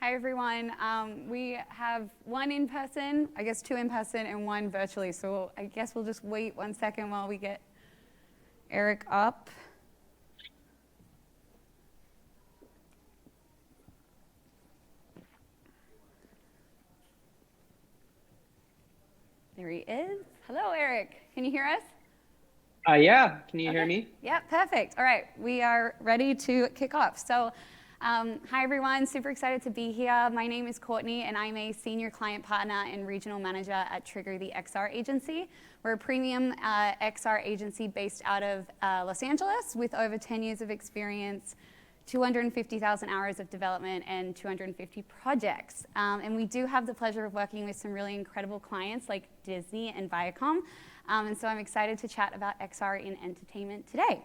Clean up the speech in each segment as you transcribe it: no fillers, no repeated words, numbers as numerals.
Hi, everyone. We have one in person, I guess two in person, and one virtually. So I guess we'll just wait 1 second while we get Eric up. There he is. Hello, Eric. Can you hear us? Yeah. Can you hear me? Yeah, perfect. All right, we are ready to kick off. So, hi everyone, super excited to be here. My name is Courtney and I'm a senior client partner and regional manager at Trigger the XR agency. We're a premium XR agency based out of Los Angeles with over 10 years of experience, 250,000 hours of development and 250 projects. And we do have the pleasure of working with some really incredible clients like Disney and Viacom. And so I'm excited to chat about XR in entertainment today.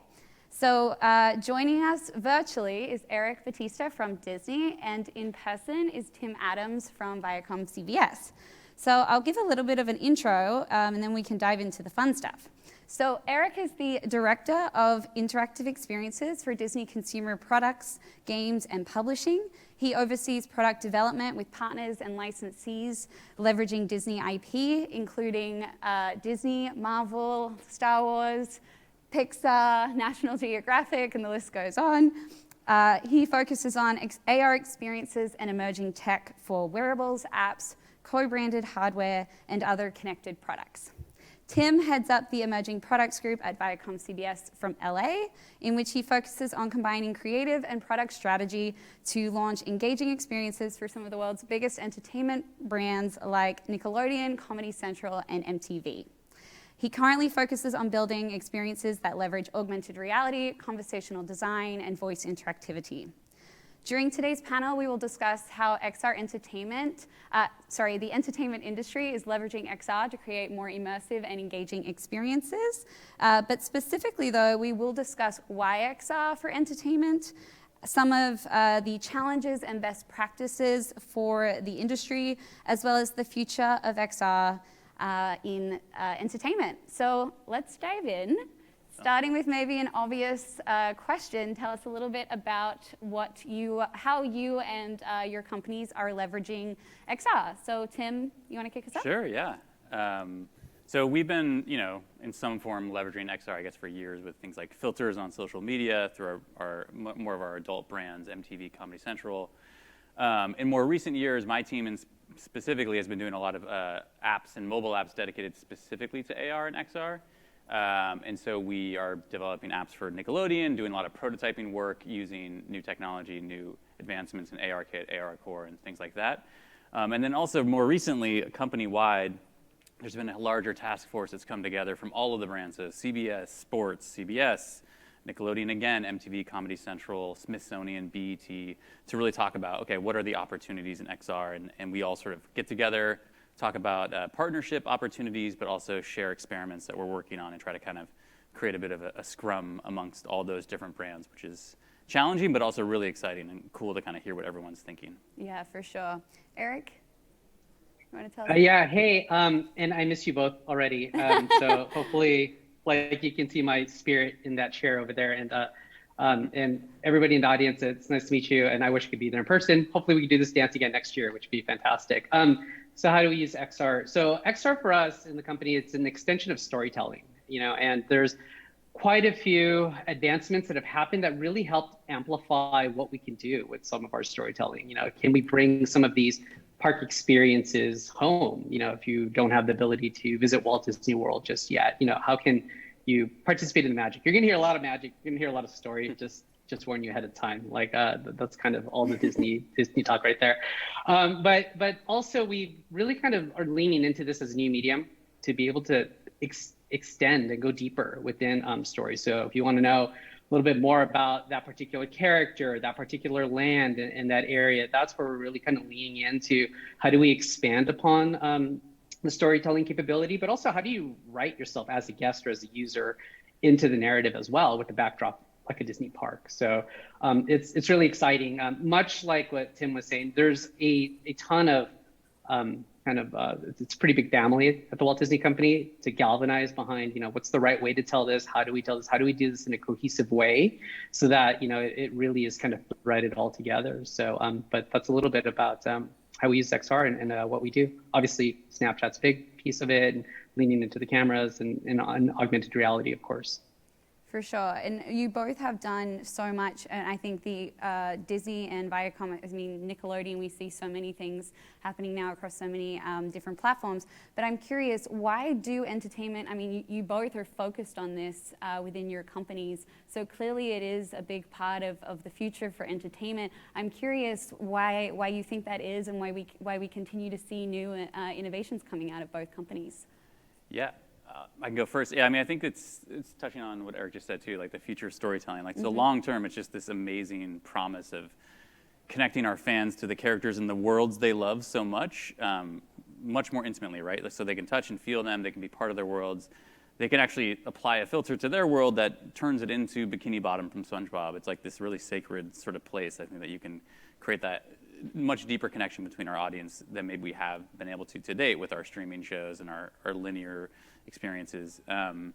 So joining us virtually is Eric Bautista from Disney, and in person is Tim Adams from ViacomCBS. So I'll give a little bit of an intro, and then we can dive into the fun stuff. So Eric is the Director of Interactive Experiences for Disney Consumer Products, Games, and Publishing. He oversees product development with partners and licensees, leveraging Disney IP, including Disney, Marvel, Star Wars, Pixar, National Geographic, and the list goes on. He focuses on AR experiences and emerging tech for wearables, apps, co-branded hardware, and other connected products. Tim heads up the emerging products group at ViacomCBS from LA, in which he focuses on combining creative and product strategy to launch engaging experiences for some of the world's biggest entertainment brands like Nickelodeon, Comedy Central, and MTV. He currently focuses on building experiences that leverage augmented reality, conversational design, and voice interactivity. During today's panel, we will discuss how the entertainment industry is leveraging XR to create more immersive and engaging experiences. But specifically, though, we will discuss why XR for entertainment, some of the challenges and best practices for the industry, as well as the future of XR in entertainment. So let's dive in. Starting with maybe an obvious question, tell us a little bit about how you and your companies are leveraging XR. So Tim, you want to kick us off? Sure, yeah. So we've been, in some form leveraging XR, I guess, for years with things like filters on social media through more of our adult brands, MTV, Comedy Central. In more recent years, my team specifically has been doing a lot of apps and mobile apps dedicated specifically to AR and XR. And so we are developing apps for Nickelodeon, doing a lot of prototyping work using new technology, new advancements in ARKit, ARCore, and things like that. And then also more recently, company-wide, there's been a larger task force that's come together from all of the brands, so CBS, Sports, CBS, Nickelodeon again, MTV, Comedy Central, Smithsonian, BET, to really talk about, okay, what are the opportunities in XR? And we all sort of get together, talk about partnership opportunities, but also share experiments that we're working on and try to kind of create a bit of a scrum amongst all those different brands, which is challenging, but also really exciting and cool to kind of hear what everyone's thinking. Yeah, for sure. Eric, you want to tell us? Yeah, hey, and I miss you both already. So hopefully, like you can see my spirit in that chair over there. And everybody in the audience, it's nice to meet you. And I wish I could be there in person. Hopefully we can do this dance again next year, which would be fantastic. So how do we use XR? So XR for us in the company, it's an extension of storytelling, and there's quite a few advancements that have happened that really helped amplify what we can do with some of our storytelling. Can we bring some of these park experiences home? If you don't have the ability to visit Walt Disney World just yet, how can you participate in the magic? You're gonna hear a lot of magic. You're gonna hear a lot of story. Just warn you ahead of time. Like that's kind of all the Disney talk right there. But also we really kind of are leaning into this as a new medium to be able to extend and go deeper within stories. So if you want to know a little bit more about that particular character, that particular land in that area, that's where we're really kind of leaning into how do we expand upon the storytelling capability, but also how do you write yourself as a guest or as a user into the narrative as well with the backdrop like a Disney park. So it's really exciting. Much like what Tim was saying, there's a ton of kind of it's a pretty big family at the Walt Disney Company to galvanize behind, what's the right way to tell this? How do we tell this? How do we do this in a cohesive way so that, it really is kind of threaded all together. So, but that's a little bit about how we use XR and what we do. Obviously, Snapchat's a big piece of it, and leaning into the cameras and augmented reality, of course. For sure, and you both have done so much, and I think the Disney and Viacom, Nickelodeon, we see so many things happening now across so many different platforms, but I'm curious, why do entertainment, you both are focused on this within your companies, so clearly it is a big part of the future for entertainment. I'm curious why you think that is and why we continue to see new innovations coming out of both companies. Yeah. I can go first. Yeah, I think it's touching on what Eric just said too, like the future of storytelling. Like, so long term, it's just this amazing promise of connecting our fans to the characters and the worlds they love so much, much more intimately, right? So they can touch and feel them, they can be part of their worlds. They can actually apply a filter to their world that turns it into Bikini Bottom from SpongeBob. It's like this really sacred sort of place, I think, that you can create that much deeper connection between our audience than maybe we have been able to date with our streaming shows and our linear experiences. And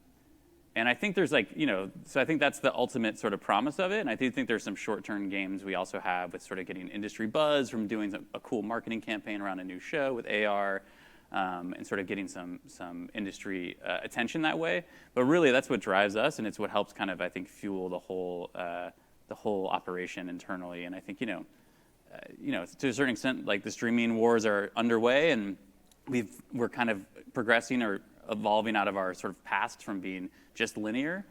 I think there's so I think that's the ultimate sort of promise of it. And I do think there's some short-term games we also have with sort of getting industry buzz from doing a cool marketing campaign around a new show with AR, and sort of getting some industry attention that way. But really, that's what drives us, and it's what helps kind of, I think, fuel the whole operation internally. And I think, to a certain extent, like the streaming wars are underway, and we're kind of progressing or evolving out of our sort of past from being just linear.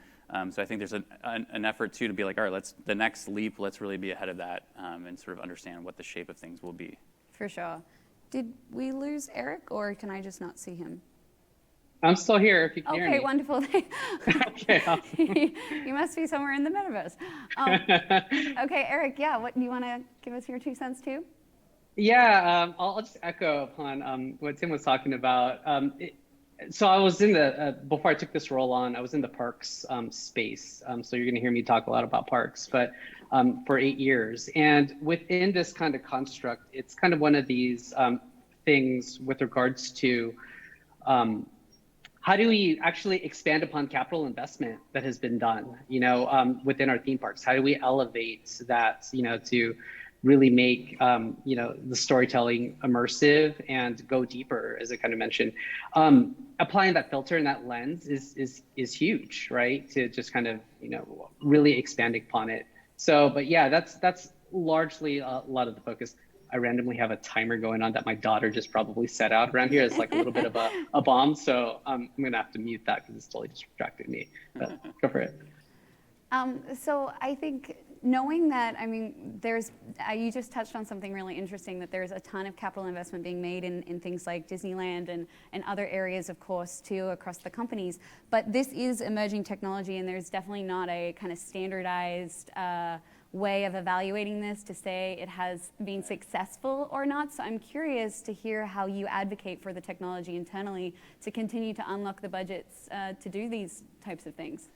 So I think there's an effort too to be like, all right, the next leap, let's really be ahead of that, and sort of understand what the shape of things will be. For sure. Did we lose Eric, or can I just not see him? I'm still here if you can hear me. Okay, wonderful. Okay, awesome. You must be somewhere in the metaverse. Okay, Eric, what do you want to give us your 2 cents too? Yeah, I'll just echo upon what Tim was talking about. So I was in before I took this role on, I was in the parks space. So you're going to hear me talk a lot about parks, but for 8 years. And within this kind of construct, it's kind of one of these things with regards to how do we actually expand upon capital investment that has been done, within our theme parks? How do we elevate that, to really make, the storytelling immersive and go deeper, as I kind of mentioned. Applying that filter and that lens is huge, right? To just kind of, really expanding upon it. So, but yeah, that's largely a lot of the focus. I randomly have a timer going on that my daughter just probably set out around here. It's like a little bit of a bomb. So I'm going to have to mute that because it's totally distracted me. But go for it. So I think knowing that, you just touched on something really interesting, that there's a ton of capital investment being made in things like Disneyland and other areas, of course, too, across the companies. But this is emerging technology, and there's definitely not a kind of standardized way of evaluating this to say it has been successful or not. So I'm curious to hear how you advocate for the technology internally to continue to unlock the budgets to do these types of things.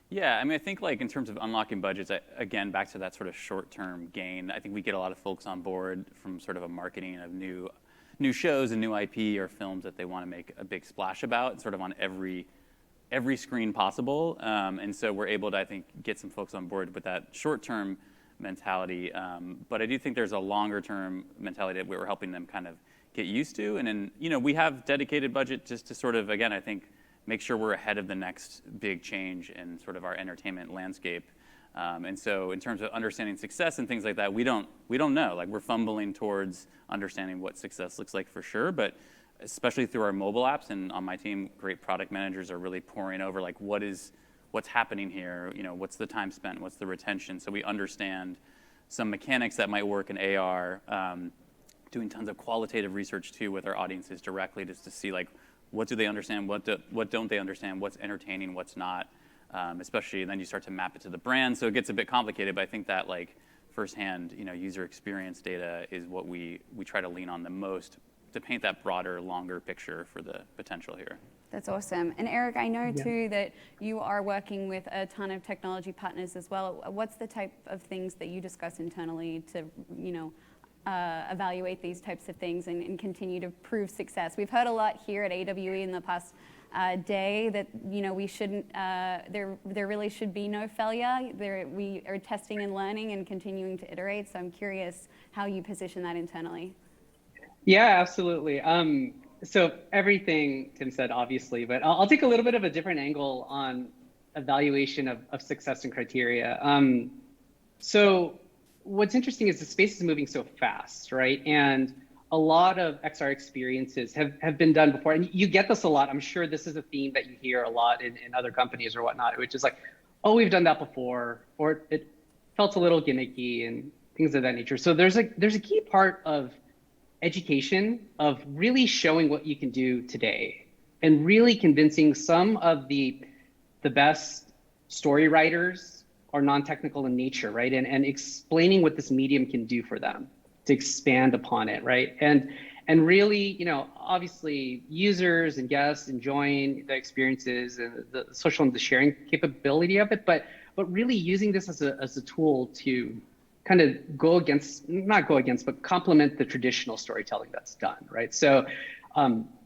Yeah, I think like in terms of unlocking budgets, again, back to that sort of short-term gain, I think we get a lot of folks on board from sort of a marketing of new shows and new IP or films that they want to make a big splash about, sort of on every screen possible. And so we're able to, I think, get some folks on board with that short-term mentality. But I do think there's a longer-term mentality that we're helping them kind of get used to. And then, we have dedicated budget just to sort of, again, I think, make sure we're ahead of the next big change in sort of our entertainment landscape. And so in terms of understanding success and things like that, we don't know. Like, we're fumbling towards understanding what success looks like for sure, but especially through our mobile apps, and on my team, great product managers are really poring over like what's happening here, what's the time spent, what's the retention, so we understand some mechanics that might work in AR, doing tons of qualitative research too with our audiences directly, just to see like, what do they understand? What don't they understand? What's entertaining? What's not? Especially, and then you start to map it to the brand. So it gets a bit complicated. But I think that like firsthand, user experience data is what we try to lean on the most to paint that broader, longer picture for the potential here. That's awesome. And Eric, I know too that you are working with a ton of technology partners as well. What's the type of things that you discuss internally to, evaluate these types of things and continue to prove success. We've heard a lot here at AWE in the past day that we shouldn't. There really should be no failure. We are testing and learning and continuing to iterate. So I'm curious how you position that internally. Yeah, absolutely. So everything Tim said, obviously, but I'll take a little bit of a different angle on evaluation of success and criteria. So what's interesting is the space is moving so fast, right? And a lot of XR experiences have been done before. And you get this a lot. I'm sure this is a theme that you hear a lot in other companies or whatnot, which is like, oh, we've done that before, or it felt a little gimmicky and things of that nature. So there's a key part of education of really showing what you can do today and really convincing some of the best story writers are non-technical in nature, right? And explaining what this medium can do for them to expand upon it, right? And really, obviously users and guests enjoying the experiences and the social and the sharing capability of it, but really using this as a tool to kind of not go against, but complement the traditional storytelling that's done, right? So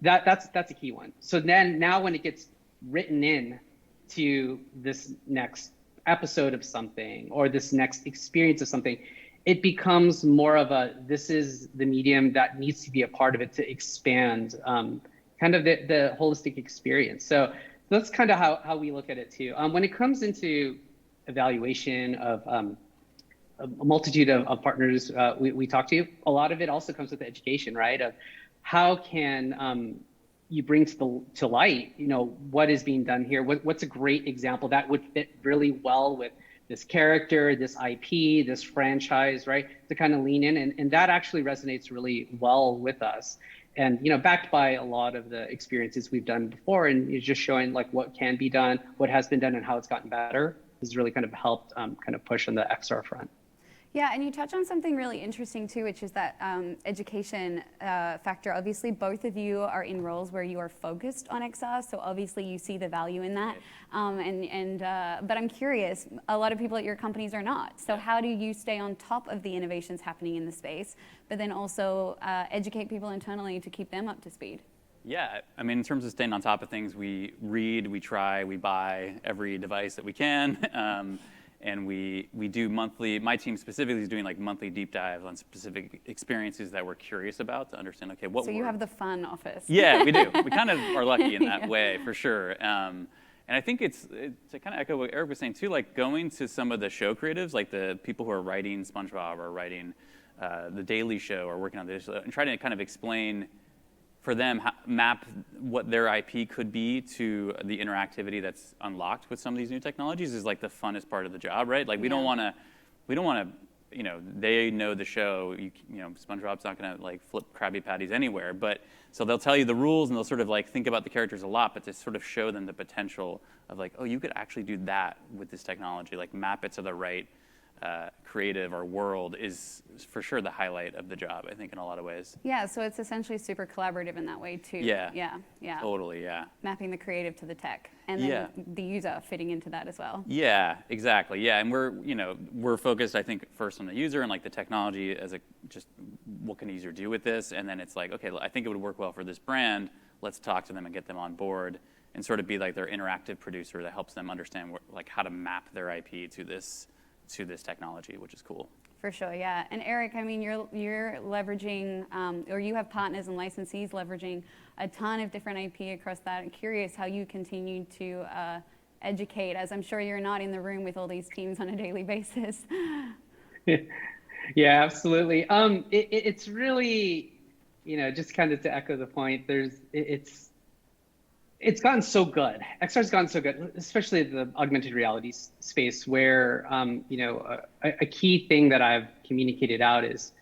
that's a key one. So then now when it gets written in to this next episode of something or this next experience of something, it becomes more of this is the medium that needs to be a part of it to expand kind of the holistic experience. So that's kind of how we look at it too. When it comes into evaluation of a multitude of partners we talk to, a lot of it also comes with education, right? Of how can you bring to light, what is being done here? What's a great example that would fit really well with this character, this IP, this franchise, right? To kind of lean in, and that actually resonates really well with us. And backed by a lot of the experiences we've done before, and it's just showing like what can be done, what has been done, and how it's gotten better has really kind of helped kind of push on the XR front. Yeah, and you touch on something really interesting too, which is that education factor. Obviously, both of you are in roles where you are focused on XR, so obviously you see the value in that. But I'm curious, a lot of people at your companies are not. So how do you stay on top of the innovations happening in the space, but then also educate people internally to keep them up to speed? Yeah, I mean, in terms of staying on top of things, we read, we try, we buy every device that we can. And we do monthly, my team specifically is doing like monthly deep dives on specific experiences that we're curious about to understand, okay, what So you have the fun office. Yeah, we do. We kind of are lucky in that way, for sure. And I think it's to kind of echo what Eric was saying too, like going to some of the show creatives, like the people who are writing SpongeBob or writing The Daily Show or working on this, and trying to kind of explain for them, map what their IP could be to the interactivity that's unlocked with some of these new technologies is like the funnest part of the job, right? Like we don't want to, they know the show, SpongeBob's not going to like flip Krabby Patties anywhere, but so they'll tell you the rules and they'll sort of like think about the characters a lot, but to sort of show them the potential of like, oh, you could actually do that with this technology, like map it to the right creative or world is for sure the highlight of the job, I think, in a lot of ways. Yeah, so it's essentially super collaborative in that way too. Yeah. Yeah. Totally, yeah. Mapping the creative to the tech, and then the user fitting into that as well. Yeah, exactly. Yeah, and we're focused, I think, first on the user and like the technology as just what can the user do with this, and then it's like, okay, I think it would work well for this brand. Let's talk to them and get them on board, and sort of be like their interactive producer that helps them understand like how to map their IP to this technology, which is cool. For sure, yeah. And Eric, I mean, you're leveraging, or you have partners and licensees leveraging a ton of different IP across that. I'm curious how you continue to educate, as I'm sure you're not in the room with all these teams on a daily basis. Yeah, absolutely. It's really, just kind of to echo the point, it's gotten so good. XR's gotten so good, especially the augmented reality space, where a key thing that I've communicated out is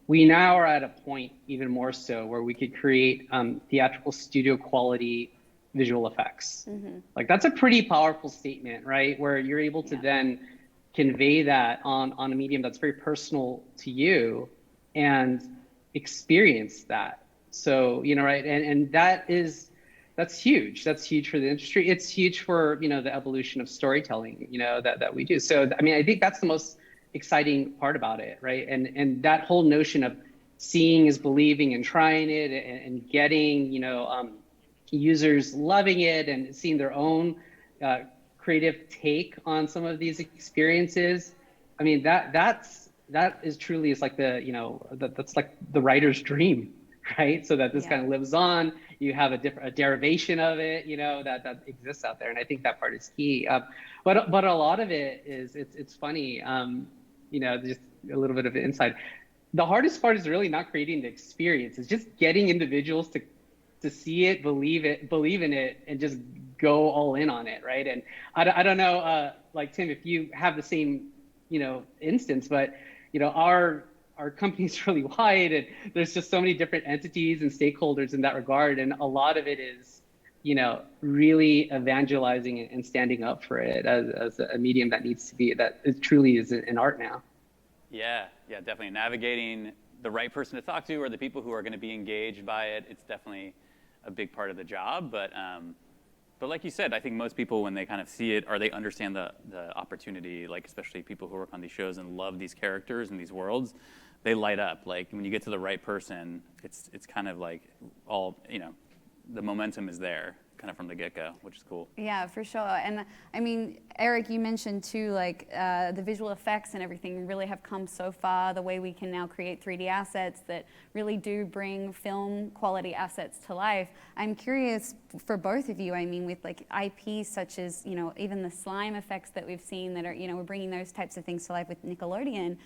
we now are at a point even more so where we could create theatrical studio quality visual effects. Mm-hmm. Like that's a pretty powerful statement, right? Where you're able to then convey that on a medium that's very personal to you and experience that. So, right? And that's huge. That's huge for the industry. It's huge for, the evolution of storytelling, that we do. So, I mean, I think that's the most exciting part about it, right? And that whole notion of seeing is believing and trying it and getting, users loving it and seeing their own creative take on some of these experiences. I mean, that is truly is like that's like the writer's dream, right? So that this kind of lives on. You have a derivation of it, that exists out there, and I think that part is key. But a lot of it is it's funny, just a little bit of insight. The hardest part is really not creating the experience. It's just getting individuals to see it, believe in it, and just go all in on it, right? And I don't know, like Tim, if you have the same, instance, but our company's really wide, and there's just so many different entities and stakeholders in that regard, and a lot of it is, really evangelizing and standing up for it as a medium that needs to be, that it truly is an art now. Yeah, definitely. Navigating the right person to talk to or the people who are going to be engaged by it, it's definitely a big part of the job. But like you said, I think most people, when they kind of see it or they understand the opportunity, like especially people who work on these shows and love these characters and these worlds, they light up. Like when you get to the right person, it's kind of like all, the momentum is there kind of from the get-go, which is cool. Yeah, for sure. And I mean, Eric, you mentioned too, like the visual effects and everything really have come so far, the way we can now create 3D assets that really do bring film quality assets to life. I'm curious for both of you, I mean, with like IP such as, even the slime effects that we've seen that are, we're bringing those types of things to life with Nickelodeon.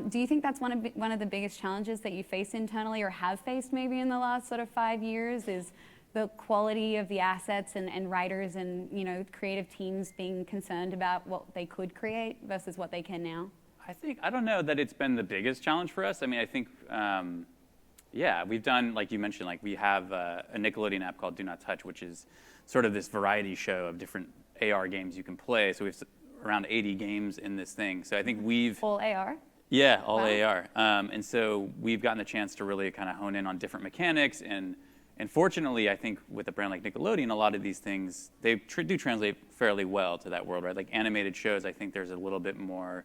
Do you think that's one of the biggest challenges that you face internally or have faced maybe in the last sort of 5 years, is the quality of the assets and writers and creative teams being concerned about what they could create versus what they can now? I don't know that it's been the biggest challenge for us. I mean, I think, we've done, like you mentioned, like we have a Nickelodeon app called Do Not Touch, which is sort of this variety show of different AR games you can play. So we have around 80 games in this thing. So I think we've... All AR? Yeah, all Wow. AR. And so we've gotten the chance to really kind of hone in on different mechanics. And fortunately, I think with a brand like Nickelodeon, a lot of these things, they do translate fairly well to that world, right? Like animated shows, I think there's a little bit more,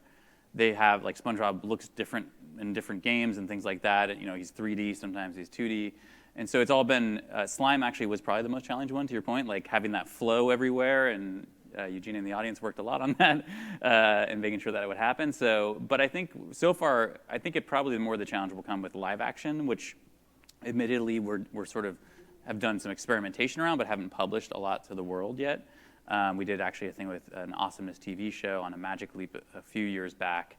they have, like SpongeBob looks different in different games and things like that. He's 3D, sometimes he's 2D. And so it's all been, Slime actually was probably the most challenging one, to your point, like having that flow everywhere. And Eugene and the audience worked a lot on that and making sure that it would happen. But I think so far, I think it probably more the challenge will come with live action, which admittedly we're sort of have done some experimentation around, but haven't published a lot to the world yet. We did actually a thing with an Awesomeness TV show on a Magic Leap a few years back,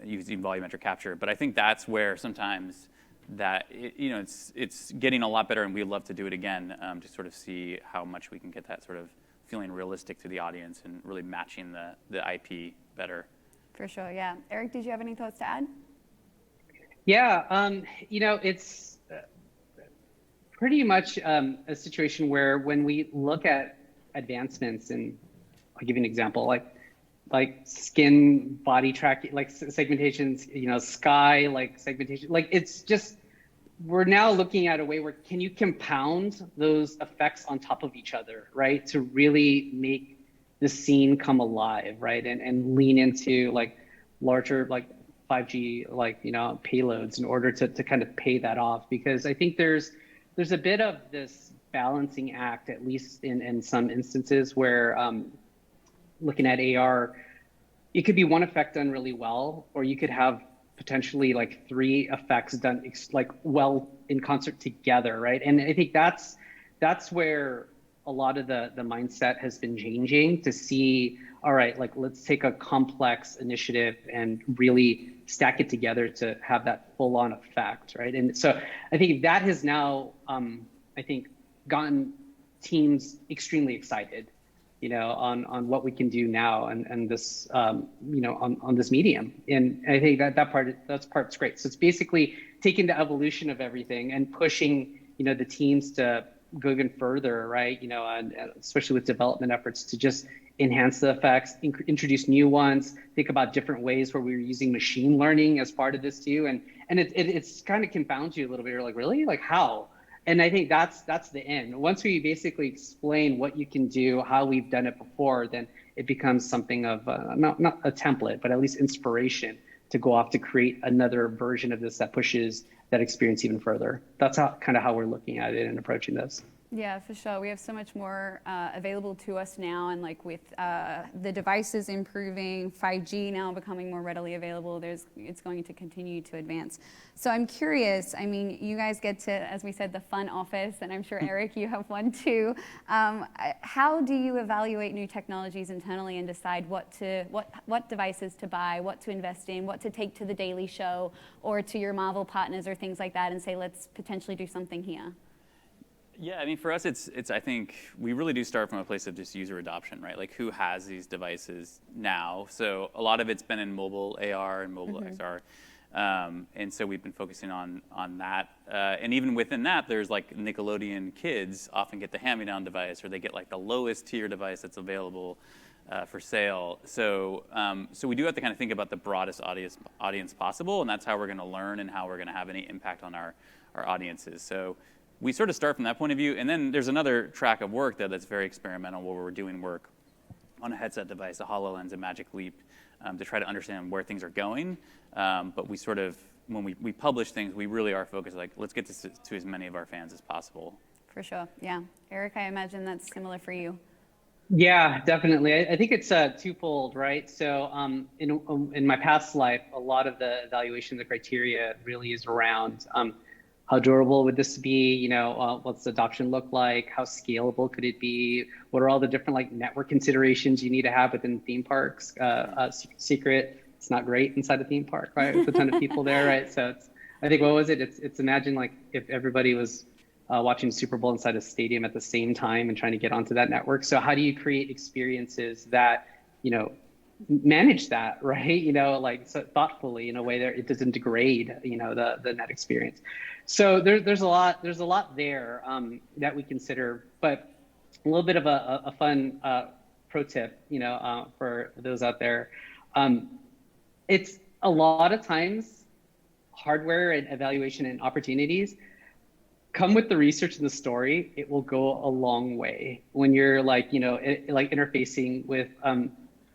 using volumetric capture. But I think that's where sometimes that it's getting a lot better, and we'd love to do it again to sort of see how much we can get that sort of feeling realistic to the audience and really matching the IP better. For sure, yeah. Eric, did you have any thoughts to add? Yeah, it's pretty much a situation where when we look at advancements, and I'll give you an example, like skin body tracking, like segmentations, sky, like segmentation, like it's just, we're now looking at a way where can you compound those effects on top of each other, right? To really make the scene come alive, right? And lean into like larger, like 5G, payloads in order to kind of pay that off. Because I think there's a bit of this balancing act, at least in some instances, where looking at AR, it could be one effect done really well, or you could have potentially like 3 effects done like well in concert together, right? And I think that's where a lot of the mindset has been changing, to see, all right, like let's take a complex initiative and really stack it together to have that full-on effect, right? And so I think that has now, gotten teams extremely excited, on what we can do now and this, on this medium. And I think that part's great. So it's basically taking the evolution of everything and pushing, the teams to go even further, right? And especially with development efforts to just enhance the effects, introduce new ones, think about different ways where we're using machine learning as part of this too. And it's kind of confounds you a little bit. You're like, really? Like how? And I think that's the end. Once we basically explain what you can do, how we've done it before, then it becomes something of not a template, but at least inspiration to go off to create another version of this that pushes that experience even further. That's kind of how we're looking at it and approaching this. Yeah, for sure. We have so much more available to us now, and like with the devices improving, 5G now becoming more readily available, it's going to continue to advance. So I'm curious, I mean, you guys get to, as we said, the fun office, and I'm sure, Eric, you have one too. How do you evaluate new technologies internally and decide what devices to buy, what to invest in, what to take to the Daily Show or to your Marvel partners or things like that and say, let's potentially do something here? Yeah, I mean, for us, it's I think we really do start from a place of just user adoption, right? Like, who has these devices now? So a lot of it's been in mobile AR and mobile XR, and so we've been focusing on that. And even within that, there's like Nickelodeon kids often get the hand-me-down device, or they get like the lowest tier device that's available for sale. So so we do have to kind of think about the broadest audience possible, and that's how we're going to learn and how we're going to have any impact on our audiences. So we sort of start from that point of view, and then there's another track of work that's very experimental, where we're doing work on a headset device, a HoloLens, a Magic Leap, to try to understand where things are going. But we sort of, when we publish things, we really are focused, like, let's get to as many of our fans as possible. For sure, yeah. Eric, I imagine that's similar for you. Yeah, definitely. I think it's twofold, right? So in my past life, a lot of the evaluation, the criteria really is around how durable would this be? You know, what's the adoption look like? How scalable could it be? What are all the different like network considerations you need to have within theme parks? Secret, it's not great inside a theme park, right? With a ton of people there, right? So I think, what was it? It's imagine like if everybody was watching Super Bowl inside a stadium at the same time and trying to get onto that network. So how do you create experiences that, you know, manage that, right? You know, like so thoughtfully in a way that it doesn't degrade, you know, the net experience. So there's a lot there that we consider, but a little bit of a fun pro tip, you know, for those out there. It's a lot of times hardware and evaluation and opportunities come with the research and the story. It will go a long way when you're like, you know, like interfacing with a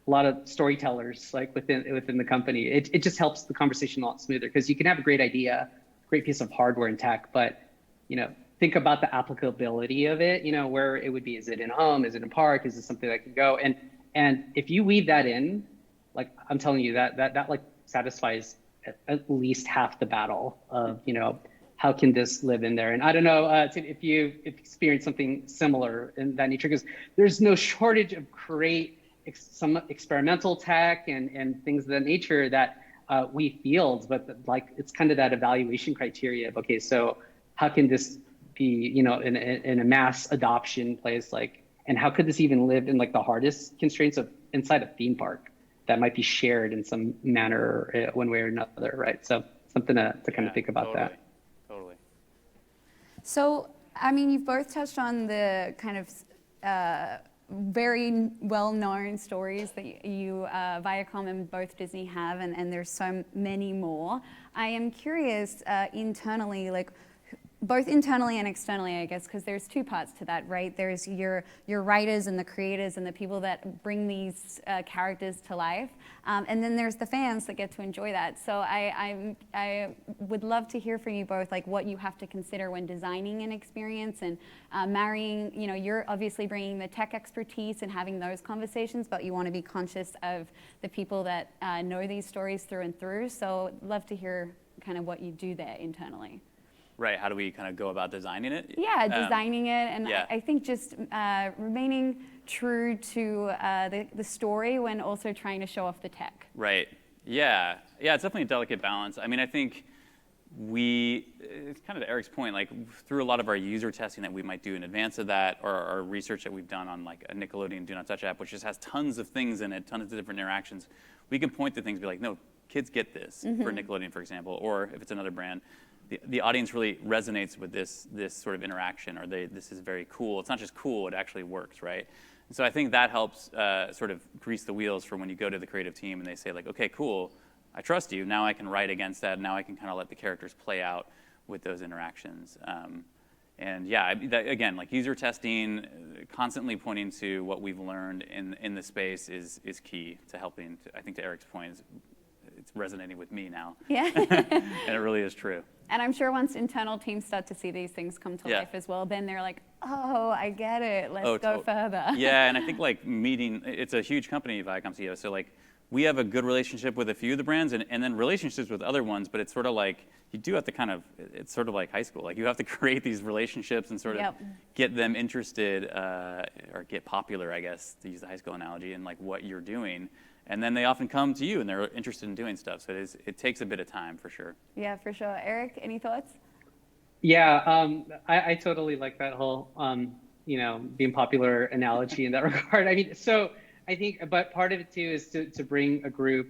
lot of storytellers like within the company. It just helps the conversation a lot smoother, because you can have a great idea, great piece of hardware and tech, but, you know, think about the applicability of it, you know, where it would be. Is it in home? Is it in park? Is it something that can go? And if you weave that in, like, I'm telling you that like satisfies at least half the battle of, you know, how can this live in there? And I don't know if you experienced something similar in that nature, because there's no shortage of great some experimental tech and things of that nature that we field, but like it's kind of that evaluation criteria of, okay, so how can this be, you know, in a mass adoption place, like, and how could this even live in like the hardest constraints of inside a theme park that might be shared in some manner one way or another, right? So something to kind of think about that. Totally. So, I mean, you've both touched on the kind of very well-known stories that you, Viacom and both Disney have, and there's so many more. I am curious internally, like both internally and externally, I guess, because there's two parts to that, right? There's your writers and the creators and the people that bring these characters to life, and then there's the fans that get to enjoy that. So I would love to hear from you both, like what you have to consider when designing an experience and marrying. You know, you're obviously bringing the tech expertise and having those conversations, but you want to be conscious of the people that know these stories through and through. So love to hear kind of what you do there internally. Right, how do we kind of go about designing it? Yeah, designing it, and yeah. I think just remaining true to the story when also trying to show off the tech. Right, yeah, it's definitely a delicate balance. I mean, I think it's kind of to Eric's point, like through a lot of our user testing that we might do in advance of that, or our research that we've done on like a Nickelodeon Do Not Touch app, which just has tons of things in it, tons of different interactions, we can point to things and be like, no, kids get this, for Nickelodeon, for example, or if it's another brand, the audience really resonates with this sort of interaction, or this is very cool. It's not just cool, it actually works, right? And so I think that helps sort of grease the wheels for when you go to the creative team and they say like, okay, cool, I trust you. Now I can write against that. Now I can kind of let the characters play out with those interactions. And yeah, again, like user testing, constantly pointing to what we've learned in the space is key to helping. I think to Eric's point, it's resonating with me now. Yeah. And it really is true. And I'm sure once internal teams start to see these things come to life as well, then they're like, oh, I get it. Let's go further. Yeah, and I think like it's a huge company, ViacomCBS, so like we have a good relationship with a few of the brands and then relationships with other ones, but it's sort of like, you do have to it's sort of like high school. Like you have to create these relationships and sort of get them interested or get popular, I guess, to use the high school analogy, in like what you're doing. And then they often come to you and they're interested in doing stuff. So it takes a bit of time for sure. Yeah, for sure. Eric, any thoughts? Yeah, I totally like that whole, being popular analogy in that regard. I mean, so I think, but part of it too is to bring a group,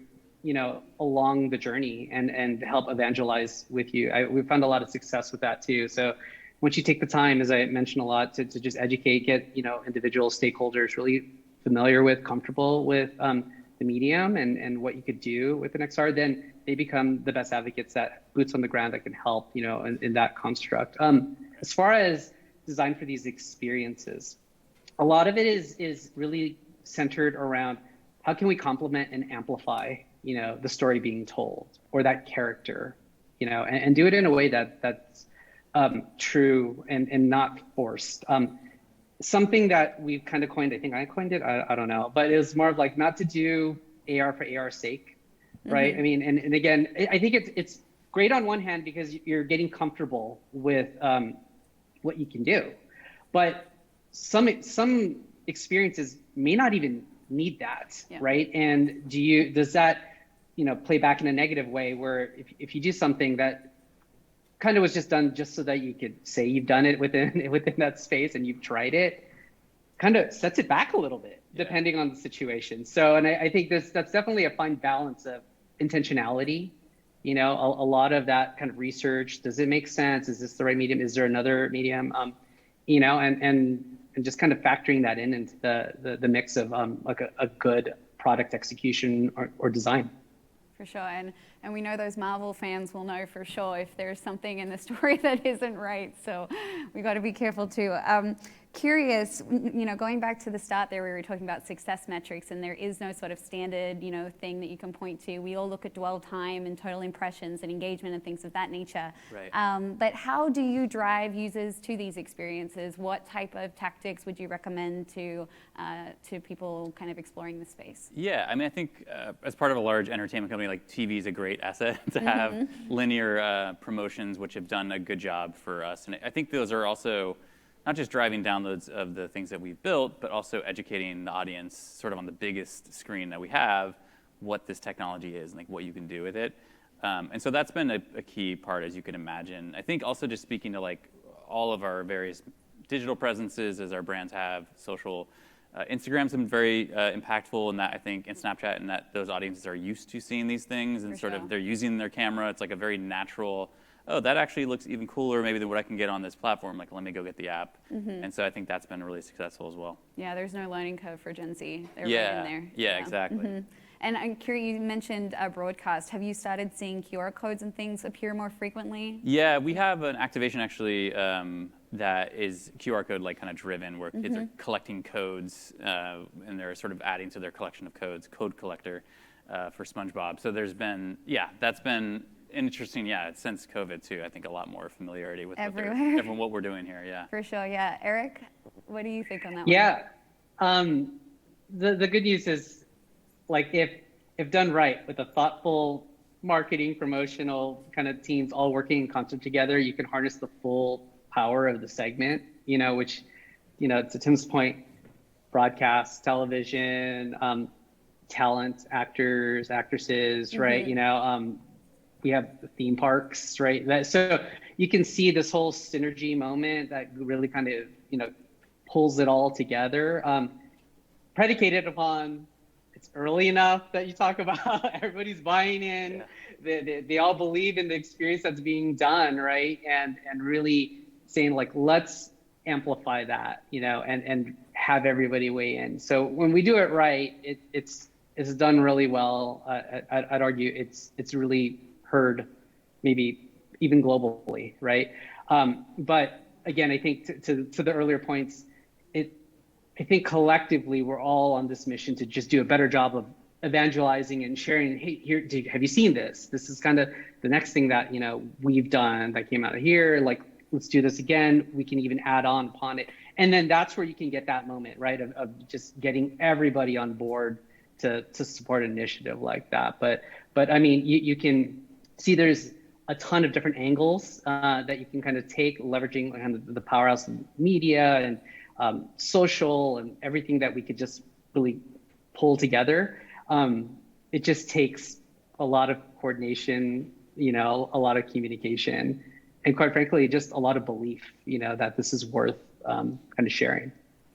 along the journey and help evangelize with you. We found a lot of success with that too. So once you take the time, as I mentioned a lot, to just educate, get, individual stakeholders really familiar with, comfortable with, the medium and what you could do with an XR, then they become the best advocates, that boots on the ground that can help, in that construct. As far as design for these experiences, a lot of it is really centered around how can we complement and amplify, the story being told or that character, and do it in a way that's true and not forced. Something that we've kind of coined, I think I coined it, I don't know, but it was more of like not to do AR for AR's sake, right? I mean, and again, I think it's great on one hand because you're getting comfortable with what you can do, but some experiences may not even need that, right? And does that, play back in a negative way where if you do something that kind of was just done just so that you could say you've done it within that space and you've tried it, kind of sets it back a little bit depending on the situation. So, and I think that's definitely a fine balance of intentionality. A lot of that kind of research. Does it make sense? Is this the right medium? Is there another medium? And just kind of factoring that into the mix of like a good product execution or design. For sure, and we know those Marvel fans will know for sure if there's something in the story that isn't right. So we got to be careful too. Curious, going back to the start there, we were talking about success metrics, and there is no sort of standard, thing that you can point to. We all look at dwell time and total impressions and engagement and things of that nature. Right. But how do you drive users to these experiences? What type of tactics would you recommend to people kind of exploring the space? Yeah, I mean, I think as part of a large entertainment company, like TV is a great asset to have linear promotions, which have done a good job for us. And I think those are also not just driving downloads of the things that we've built, but also educating the audience sort of on the biggest screen that we have, what this technology is and like what you can do with it. And so that's been a key part, as you can imagine. I think also just speaking to like all of our various digital presences as our brands have, social, Instagram's been very impactful in that, I think, and Snapchat, and that those audiences are used to seeing these things and sort of they're using their camera. It's like a very natural, oh, that actually looks even cooler maybe than what I can get on this platform. Like, let me go get the app. And so I think that's been really successful as well. Yeah, there's no learning curve for Gen Z. They're right in there. Yeah, exactly. And I'm curious, you mentioned broadcast. Have you started seeing QR codes and things appear more frequently? Yeah, we have an activation actually that is QR code like kind of driven, where kids are collecting codes and they're sort of adding to their collection of codes, code collector for SpongeBob. So there's been, that's been interesting, since COVID too. I think a lot more familiarity with what we're doing here, For sure, Eric, what do you think on that one? The good news is, like, if done right with a thoughtful marketing, promotional kind of teams all working in concert together, you can harness the full power of the segment, which, to Tim's point, broadcast, television, talent, actors, actresses, right? We have theme parks, right? So you can see this whole synergy moment that really kind of, pulls it all together, predicated upon it's early enough that you talk about everybody's buying in, they all believe in the experience that's being done, right? And really saying like, let's amplify that, and have everybody weigh in. So when we do it right, it's done really well. I'd argue it's really heard maybe even globally, right? But again, I think to the earlier points, I think collectively we're all on this mission to just do a better job of evangelizing and sharing. Hey, here, have you seen this? This is kind of the next thing that we've done that came out of here. Like, let's do this again. We can even add on upon it, and then that's where you can get that moment, right, of just getting everybody on board to support an initiative like that. But I mean, you can see there's a ton of different angles that you can kind of take, leveraging kind of the powerhouse of media and social and everything that we could just really pull together. It just takes a lot of coordination, a lot of communication, and quite frankly, just a lot of belief, that this is worth kind of sharing.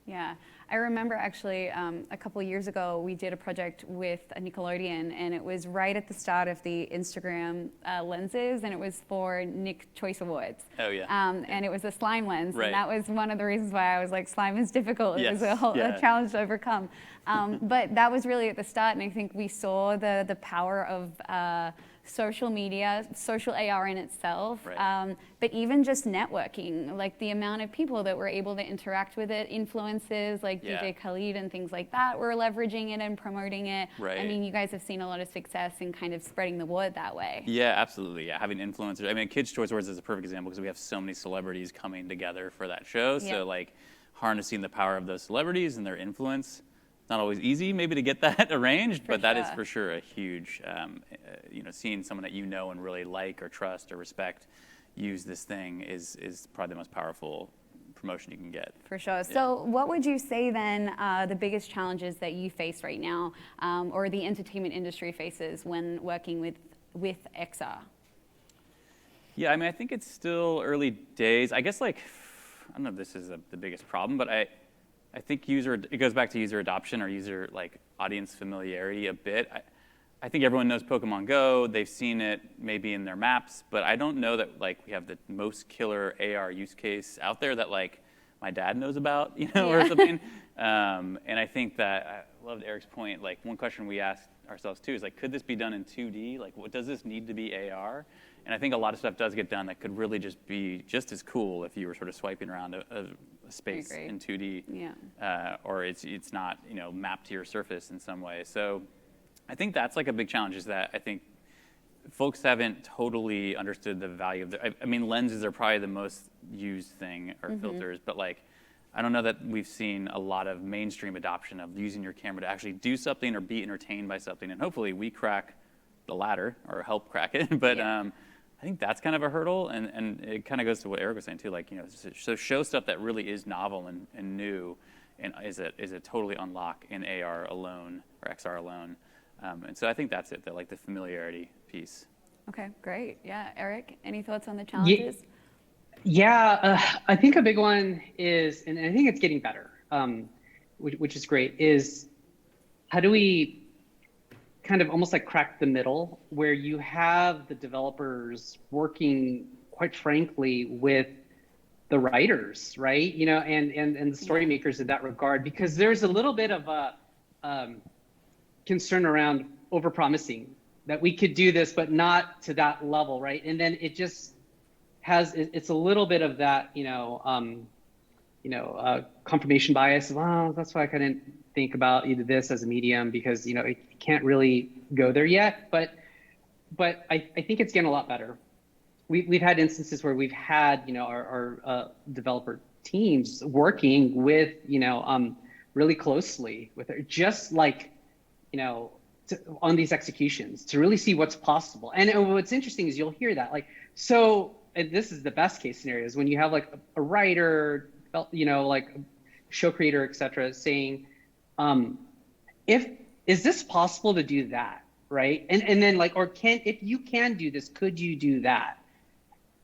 Yeah. I remember actually a couple of years ago, we did a project with Nickelodeon, and it was right at the start of the Instagram lenses, and it was for Nick Choice Awards. Oh, yeah. And it was a slime lens, Right. and that was one of the reasons why I was like, slime is difficult. It Yes. was a Yeah. challenge to overcome. But that was really at the start, and I think we saw the power of social media, social AR in itself, Right. but even just networking, like the amount of people that were able to interact with it, influencers like Yeah. DJ Khalid and things like that were leveraging it and promoting it. Right. I mean, you guys have seen a lot of success in kind of spreading the word that way. Yeah, absolutely. Yeah, having influencers. I mean, Kids' Choice Awards is a perfect example because we have so many celebrities coming together for that show. Yeah. So like harnessing the power of those celebrities and their influence. Not always easy maybe to get that arranged, but that is sure. for sure a huge, seeing someone that you know and really like or trust or respect use this thing is probably the most powerful promotion you can get. For sure. So what would you say then the biggest challenges that you face right now or the entertainment industry faces when working with XR? Yeah, I mean, I think it's still early days. I guess I don't know if this is the biggest problem, but I think it goes back to user adoption or user audience familiarity a bit. I think everyone knows Pokemon Go. They've seen it maybe in their maps, but I don't know that we have the most killer AR use case out there that my dad knows about, or something. And I think that I loved Eric's point. One question we asked ourselves too is could this be done in 2D? What does this need to be AR? And I think a lot of stuff does get done that could really just be just as cool if you were sort of swiping around a space in 2D, or it's not mapped to your surface in some way. So I think that's a big challenge, is that I think folks haven't totally understood the value of I mean, lenses are probably the most used thing, or filters, but I don't know that we've seen a lot of mainstream adoption of using your camera to actually do something or be entertained by something, and hopefully we crack the latter or help crack it. But I think that's kind of a hurdle, and it kind of goes to what Eric was saying too, so show stuff that really is novel and new, and is a totally unlock in AR alone or XR alone. And so I think that's it, the familiarity piece. Okay, great. Yeah, Eric, any thoughts on the challenges? Yeah, I think a big one is, and I think it's getting better, which is great, is how do we kind of almost crack the middle where you have the developers working, quite frankly, with the writers, right? And the story makers in that regard, because there's a little bit of a concern around overpromising that we could do this, but not to that level, right? And then it just it's a little bit of that, confirmation bias. Well, that's why I couldn't think about either this as a medium, because it can't really go there yet. But I think it's getting a lot better. We've had instances where we've had our developer teams working with really closely with her, just on these executions to really see what's possible. And what's interesting is you'll hear that and this is the best case scenario, is when you have a writer, show creator, et cetera, saying, is this possible to do that, right? And then if you can do this, could you do that?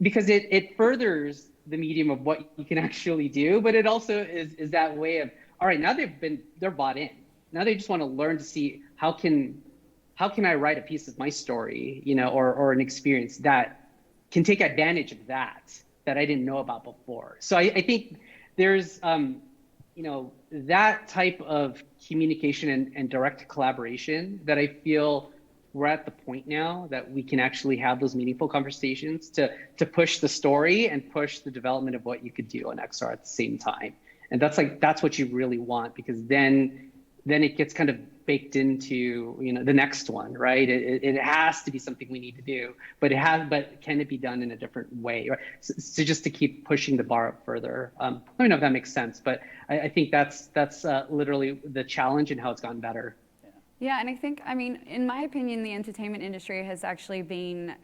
Because it furthers the medium of what you can actually do, but it also is that way of, all right, now they're bought in. Now they just want to learn to see how can I write a piece of my story, or an experience that can take advantage of that I didn't know about before. So I think there's that type of communication and direct collaboration that I feel we're at the point now that we can actually have those meaningful conversations to push the story and push the development of what you could do on XR at the same time. And that's what you really want, because then it gets kind of baked into, the next one, right? It has to be something we need to do, but can it be done in a different way? Right? So just to keep pushing the bar up further. Let me know if that makes sense, but I think that's literally the challenge and how it's gotten better. Yeah, and I think, in my opinion, the entertainment industry has actually been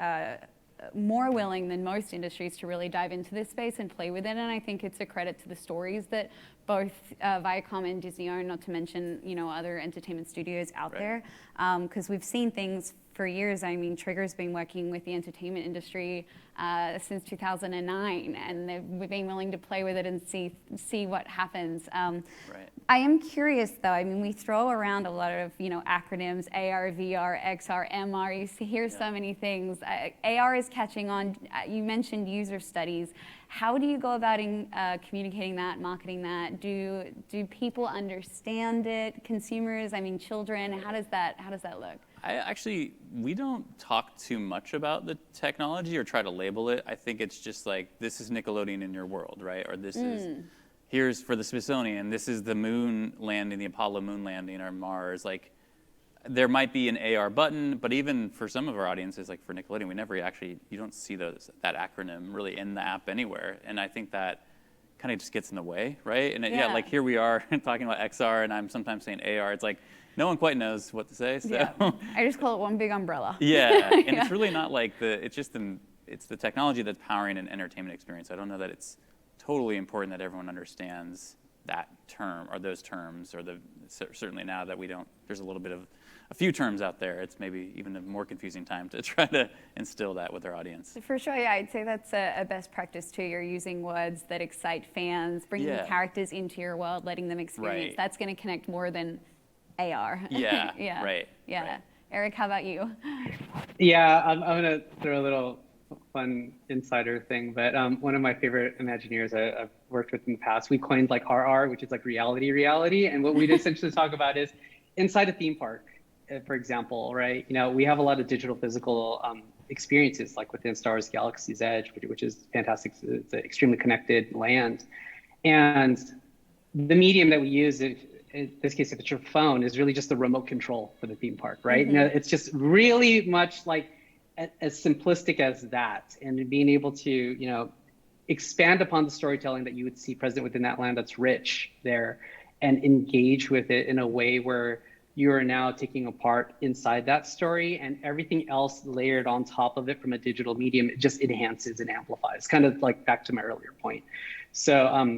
more willing than most industries to really dive into this space and play with it. And I think it's a credit to the stories that both Viacom and Disney own, not to mention, other entertainment studios out there. Because we've seen things for years. Trigger's been working with the entertainment industry since 2009, and we've been willing to play with it and see what happens. I am curious, though. We throw around a lot of acronyms: AR, VR, XR, MR. You hear so many things. AR is catching on. You mentioned user studies. How do you go about communicating that, marketing that? Do people understand it? Consumers, children. How does that look? We don't talk too much about the technology or try to label it. I think it's just like, this is Nickelodeon in your world, right? Or this is, here's for the Smithsonian, this is the moon landing, the Apollo moon landing, or Mars. Like, there might be an AR button, but even for some of our audiences, like for Nickelodeon, we never actually, you don't see that acronym really in the app anywhere. And I think that kind of just gets in the way, right? And like here we are talking about XR, and I'm sometimes saying AR. It's like, no one quite knows what to say. So I just call it one big umbrella. And it's really not like it's the technology that's powering an entertainment experience. I don't know that it's totally important that everyone understands that term or those terms, or certainly now that there's a few terms out there, it's maybe even a more confusing time to try to instill that with our audience. For sure, yeah, I'd say that's a best practice too. You're using words that excite fans, bringing characters into your world, letting them experience. Right. That's going to connect more than AR. Yeah. Right. Eric, how about you? Yeah, I'm going to throw a little fun insider thing, but one of my favorite Imagineers I've worked with in the past, we coined like RR, which is like reality. And what we'd essentially talk about is inside a theme park, for example, right? We have a lot of digital physical experiences, like within Star Wars Galaxy's Edge, which is fantastic. It's an extremely connected land. And the medium that we use, in this case, if it's your phone, is really just the remote control for the theme park, right? It's just really much like as simplistic as that, and being able to, expand upon the storytelling that you would see present within that land that's rich there, and engage with it in a way where you are now taking a part inside that story, and everything else layered on top of it from a digital medium, it just enhances and amplifies, kind of like back to my earlier point. So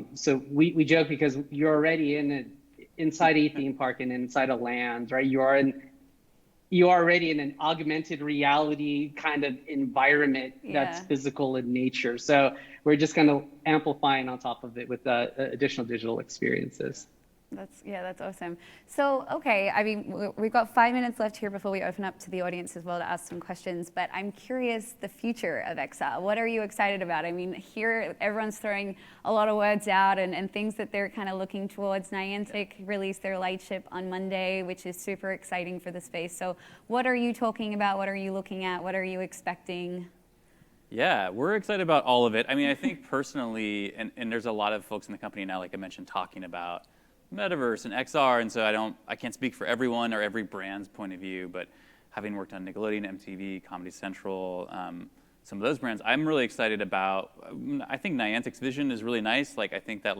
we joke, because you're already inside a theme park and inside a land, right? You are already in an augmented reality kind of environment that's physical in nature. So we're just kind of amplifying on top of it with additional digital experiences. That's awesome. So, okay, we've got 5 minutes left here before we open up to the audience as well to ask some questions, but I'm curious, the future of XR. What are you excited about? Here everyone's throwing a lot of words out and things that they're kind of looking towards. Niantic released their Lightship on Monday, which is super exciting for the space. So what are you talking about? What are you looking at? What are you expecting? Yeah, we're excited about all of it. I think personally, and there's a lot of folks in the company now, like I mentioned, talking about metaverse and XR, and so I can't speak for everyone or every brand's point of view, but having worked on Nickelodeon, MTV, Comedy Central, some of those brands, I'm really excited about. I think Niantic's vision is really nice. I think that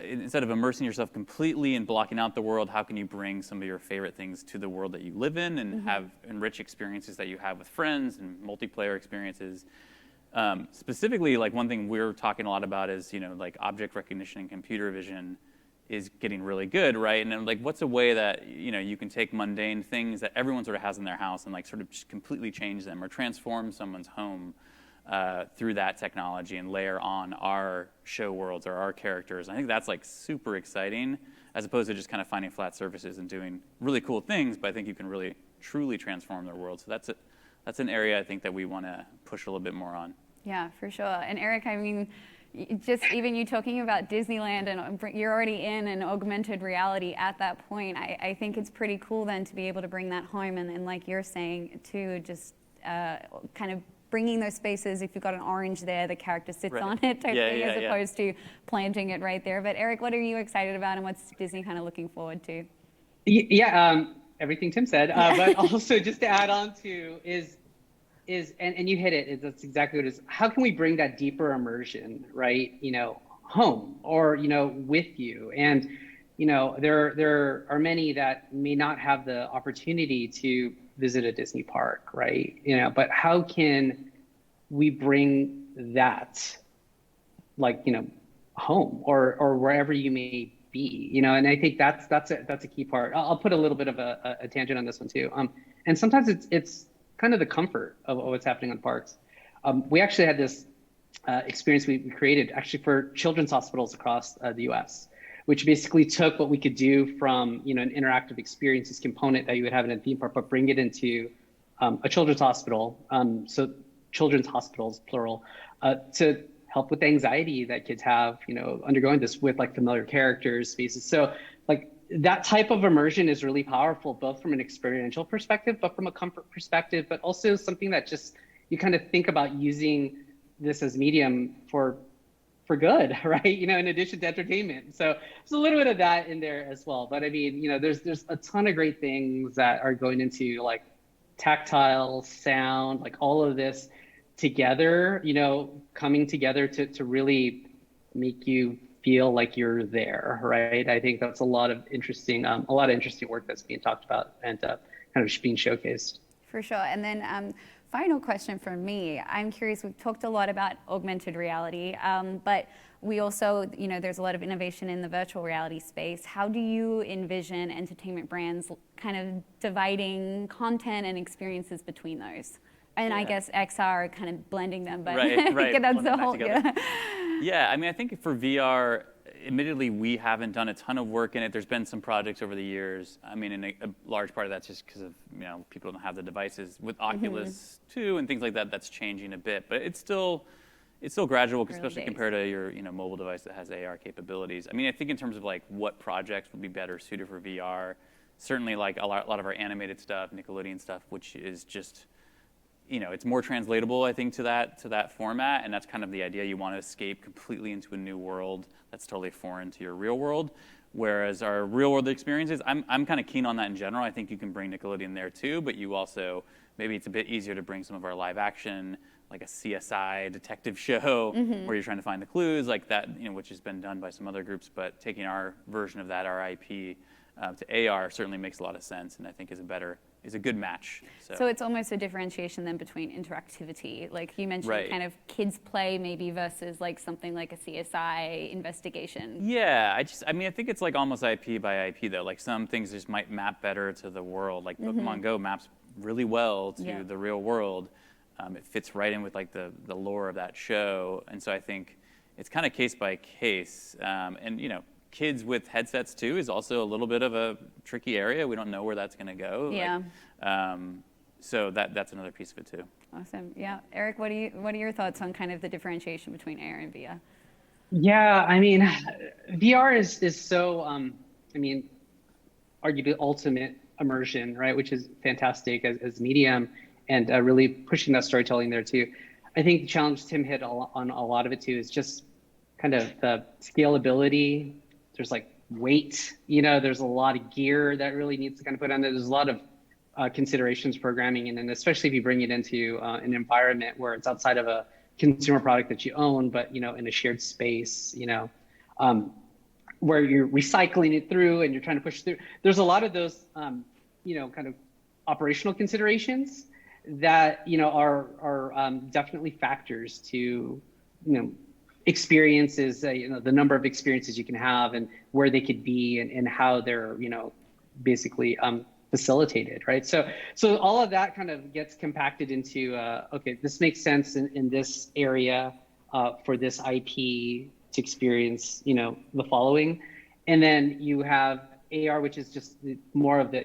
instead of immersing yourself completely and blocking out the world, how can you bring some of your favorite things to the world that you live in and have enrich experiences that you have with friends and multiplayer experiences. Specifically, one thing we're talking a lot about is object recognition and computer vision is getting really good, right? And then, what's a way that you can take mundane things that everyone sort of has in their house and sort of just completely change them or transform someone's home through that technology and layer on our show worlds or our characters. I think that's super exciting, as opposed to just kind of finding flat surfaces and doing really cool things. But I think you can really truly transform their world. So that's an area I think that we want to push a little bit more on. Yeah, for sure. And Eric, just even you talking about Disneyland and you're already in an augmented reality at that point, I think it's pretty cool then to be able to bring that home and like you're saying too, just kind of bringing those spaces. If you've got an orange there, the character sits on it type thing, as opposed to planting it right there. But Eric, what are you excited about and what's Disney kind of looking forward to? Yeah, everything Tim said, but also just to add on to is and you hit it, that's exactly what it is. How can we bring that deeper immersion, right? Home or, with you. And, there are many that may not have the opportunity to visit a Disney park, right? But how can we bring that home or wherever you may be, and I think that's a key part. I'll put a little bit of a tangent on this one too. And sometimes it's kind of the comfort of what's happening on parks. We actually had this experience we created actually for children's hospitals across the US, which basically took what we could do from an interactive experiences component that you would have in a theme park, but bring it into a children's hospital. So children's hospitals, plural, to help with anxiety that kids have, undergoing this with familiar characters, spaces. So that type of immersion is really powerful, both from an experiential perspective, but from a comfort perspective, but also something that just you kind of think about using this as medium for good, right? In addition to entertainment. So there's a little bit of that in there as well. But I mean, there's a ton of great things that are going into tactile, sound, all of this together, coming together to really make you feel like you're there, right? I think that's a lot of interesting work that's being talked about and kind of being showcased. For sure. And then final question from me. I'm curious, we've talked a lot about augmented reality, but we also, there's a lot of innovation in the virtual reality space. How do you envision entertainment brands kind of dividing content and experiences between those? And I guess XR kind of blending them, but right. that's the whole, Yeah, I mean, I think for VR, admittedly, we haven't done a ton of work in it. There's been some projects over the years. I mean, and a large part of that's just because of, people don't have the devices. With Oculus 2 and things like that, that's changing a bit. But it's still gradual, especially compared to your, mobile device that has AR capabilities. I mean, I think in terms of what projects would be better suited for VR, certainly a lot of our animated stuff, Nickelodeon stuff, which is just, it's more translatable, I think, to that format, and that's kind of the idea. You want to escape completely into a new world that's totally foreign to your real world. Whereas our real world experiences, I'm kind of keen on that in general. I think you can bring Nickelodeon there too, but you also, maybe it's a bit easier to bring some of our live action, like a CSI detective show where you're trying to find the clues, like that, which has been done by some other groups, but taking our version of that, our IP, to AR certainly makes a lot of sense, and I think is a good match. So it's almost a differentiation then between interactivity, like you mentioned, kind of kids play maybe versus something like a CSI investigation. Yeah, I mean, I think it's almost IP by IP though. Some things just might map better to the world. Like Pokemon Go maps really well to the real world. It fits right in with the lore of that show, and so I think it's kind of case by case. And kids with headsets too is also a little bit of a tricky area. We don't know where that's going to go. Yeah. So that's another piece of it too. Awesome. Yeah. Eric, what are your thoughts on kind of the differentiation between AR and VR? Yeah, I mean, VR is so, arguably ultimate immersion, right? Which is fantastic as medium and really pushing that storytelling there too. I think the challenge Tim hit on a lot of it too is just kind of the scalability. There's weight, there's a lot of gear that really needs to kind of put on there. There's a lot of considerations programming, and then especially if you bring it into an environment where it's outside of a consumer product that you own, but in a shared space, where you're recycling it through and you're trying to push through. There's a lot of those, kind of operational considerations that are definitely factors to experiences, the number of experiences you can have and where they could be and how they're, basically facilitated, right? So all of that kind of gets compacted into, okay, this makes sense in this area for this IP to experience, the following. And then you have AR, which is just more of the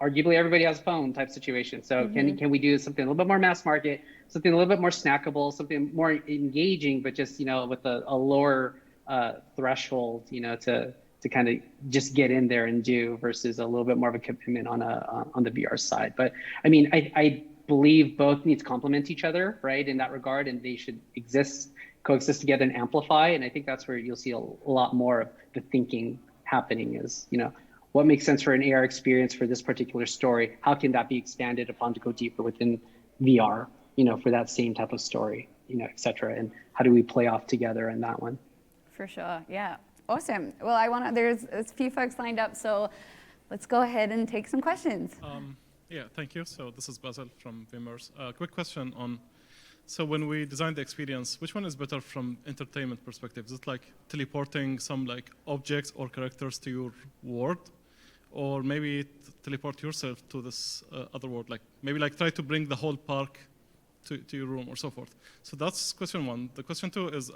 arguably everybody has a phone type situation. So can we do something a little bit more mass market, something a little bit more snackable, something more engaging, but just, with a lower threshold, to kind of just get in there and do, versus a little bit more of a commitment on the VR side. But I mean, I believe both need to complement each other, right, in that regard, and they should coexist together and amplify. And I think that's where you'll see a lot more of the thinking happening is, what makes sense for an AR experience for this particular story? How can that be expanded upon to go deeper within VR, for that same type of story, et cetera? And how do we play off together in that one? For sure, yeah. Awesome. Well, there's a few folks lined up, so let's go ahead and take some questions. Yeah, thank you. So this is Basil from Vimmers. Quick question on, so when we design the experience, which one is better from entertainment perspective? Is it like teleporting some like objects or characters to your world? Or maybe teleport yourself to this other world? Like maybe like try to bring the whole park to your room or so forth. So that's question one. The question two is,